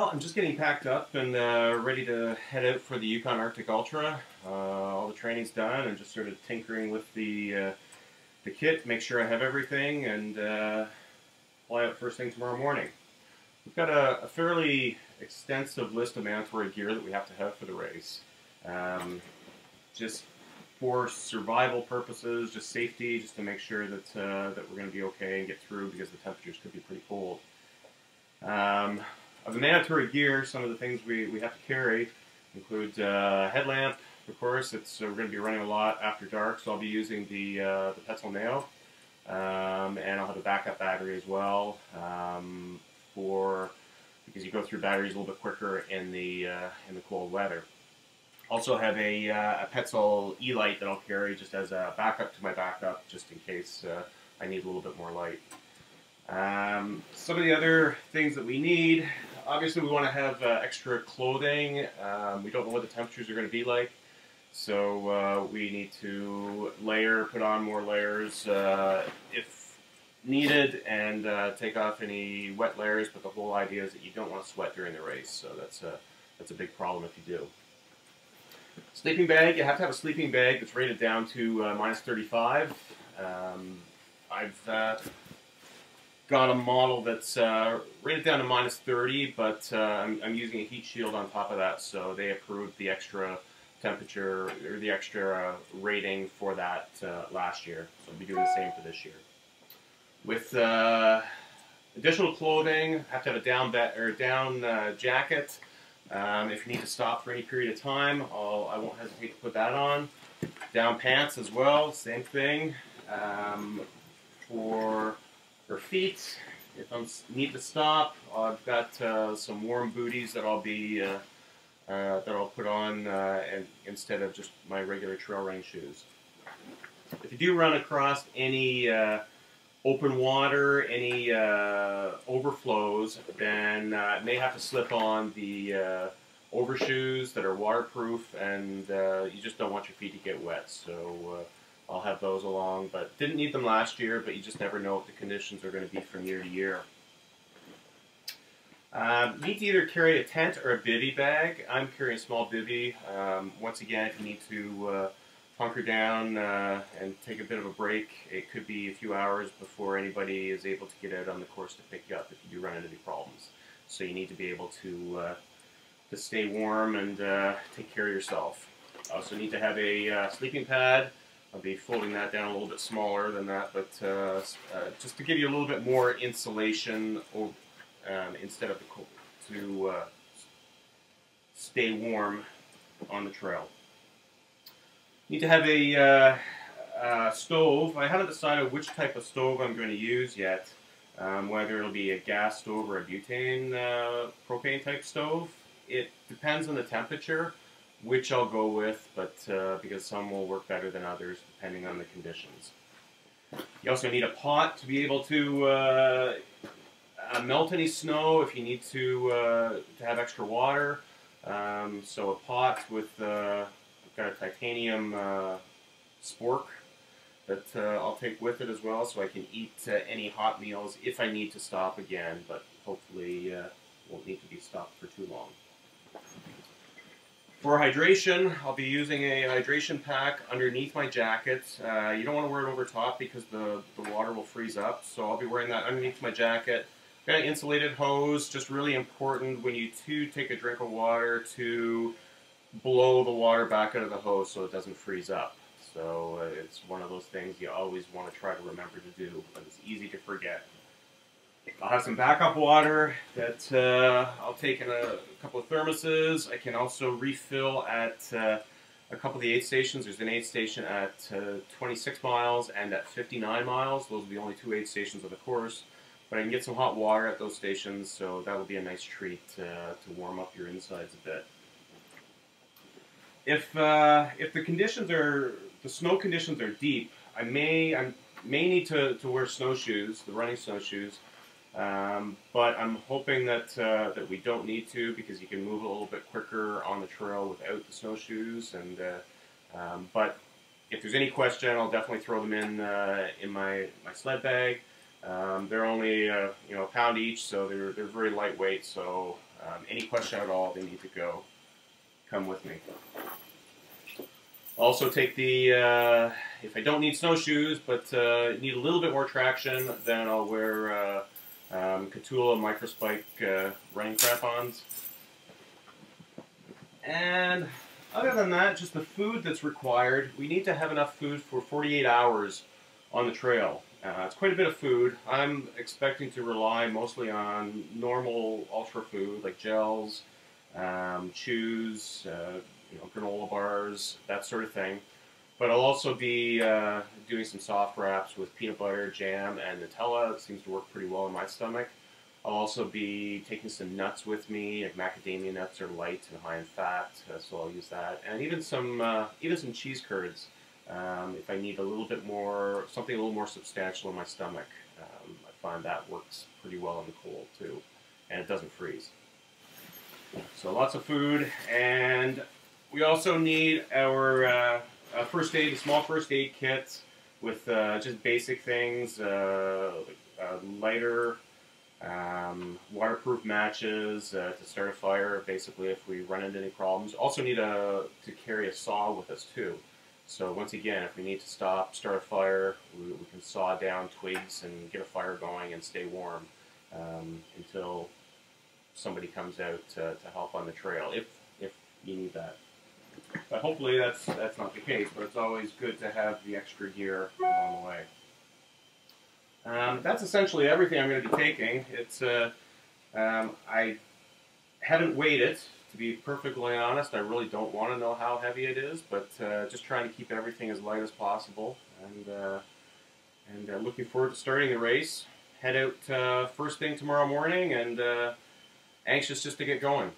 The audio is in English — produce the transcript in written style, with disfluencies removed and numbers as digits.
Well, I'm just getting packed up and ready to head out for the Yukon Arctic Ultra. All the training's done and just sort of tinkering with the kit, make sure I have everything, and fly out first thing tomorrow morning. We've got a fairly extensive list of mandatory gear that we have to have for the race. Just for survival purposes, just safety, just to make sure that that we're going to be okay and get through because the temperatures could be pretty cold. Of the mandatory gear, some of the things we have to carry include headlamp. Of course, we're going to be running a lot after dark, so I'll be using the Petzl Neo, and I'll have a backup battery as well because you go through batteries a little bit quicker in the cold weather. Also have a Petzl E-Light that I'll carry just as a backup to my backup, just in case I need a little bit more light. Some of the other things that we need, obviously we want to have extra clothing. We don't know what the temperatures are going to be like, so we need to put on more layers if needed, and take off any wet layers, but the whole idea is that you don't want to sweat during the race, so that's a big problem if you do. Sleeping bag, you have to have a sleeping bag that's rated down to -35. I've got a model that's rated down to -30, but I'm using a heat shield on top of that, so they approved the extra temperature, or the extra rating for that last year, so I'll be doing the same for this year. With additional clothing, I have to have a down jacket. If you need to stop for any period of time, I won't hesitate to put that on. Down pants as well, same thing. For feet, if I need to stop, I've got some warm booties that I'll put on instead of just my regular trail running shoes. If you do run across any open water, any overflows, then may have to slip on the overshoes that are waterproof, and you just don't want your feet to get wet. So I'll have those along, but didn't need them last year, but you just never know what the conditions are going to be from year to year. Need to either carry a tent or a bivy bag. I'm carrying a small bivy. Once again, if you need to hunker down and take a bit of a break, it could be a few hours before anybody is able to get out on the course to pick you up if you do run into any problems. So you need to be able to stay warm and take care of yourself. Also need to have a sleeping pad. I'll be folding that down a little bit smaller than that, but just to give you a little bit more insulation instead of the cold, to stay warm on the trail. Need to have a stove. I haven't decided which type of stove I'm going to use yet, whether it'll be a gas stove or a butane propane type stove. It depends on the temperature which I'll go with, but because some will work better than others depending on the conditions. You also need a pot to be able to melt any snow if you need to have extra water. So a pot with I've got a titanium spork that I'll take with it as well, so I can eat any hot meals if I need to stop again, but hopefully won't need to be stopped for too long. For hydration, I'll be using a hydration pack underneath my jacket. You don't want to wear it over top because the water will freeze up, so I'll be wearing that underneath my jacket. Got an insulated hose, just really important when you take a drink of water to blow the water back out of the hose so it doesn't freeze up. So it's one of those things you always want to try to remember to do, but it's easy to forget. I'll have some backup water that I'll take in a couple of thermoses. I can also refill at a couple of the aid stations. There's an aid station at 26 miles and at 59 miles. Those are the only two aid stations of the course. But I can get some hot water at those stations, so that'll be a nice treat to warm up your insides a bit. If the snow conditions are deep, I may need to wear snowshoes, the running snowshoes. But I'm hoping that we don't need to, because you can move a little bit quicker on the trail without the snowshoes. But if there's any question, I'll definitely throw them in my sled bag. They're only a pound each, so they're very lightweight. So Any question at all, they need to come with me. Also take the, if I don't need snowshoes, but need a little bit more traction, then I'll wear Catula microspike running crampons. And other than that, just the food that's required. We need to have enough food for 48 hours on the trail. It's quite a bit of food. I'm expecting to rely mostly on normal ultra food like gels, chews, granola bars, that sort of thing. But I'll also be doing some soft wraps with peanut butter, jam, and Nutella. It seems to work pretty well in my stomach. I'll also be taking some nuts with me. Like macadamia nuts are light and high in fat, so I'll use that. And even some cheese curds if I need a little bit more, something a little more substantial in my stomach. I find that works pretty well in the cold too, and it doesn't freeze. So lots of food, and we also need our first aid, a small first aid kit with just basic things, lighter, waterproof matches to start a fire, basically if we run into any problems. Also need to carry a saw with us too. So once again, if we need to start a fire, we can saw down twigs and get a fire going and stay warm until somebody comes out to help on the trail, if you need that. But hopefully that's not the case, but it's always good to have the extra gear along the way. That's essentially everything I'm going to be taking. It's I haven't weighed it, to be perfectly honest. I really don't want to know how heavy it is, but just trying to keep everything as light as possible, and looking forward to starting the race. Head out first thing tomorrow morning, and anxious just to get going.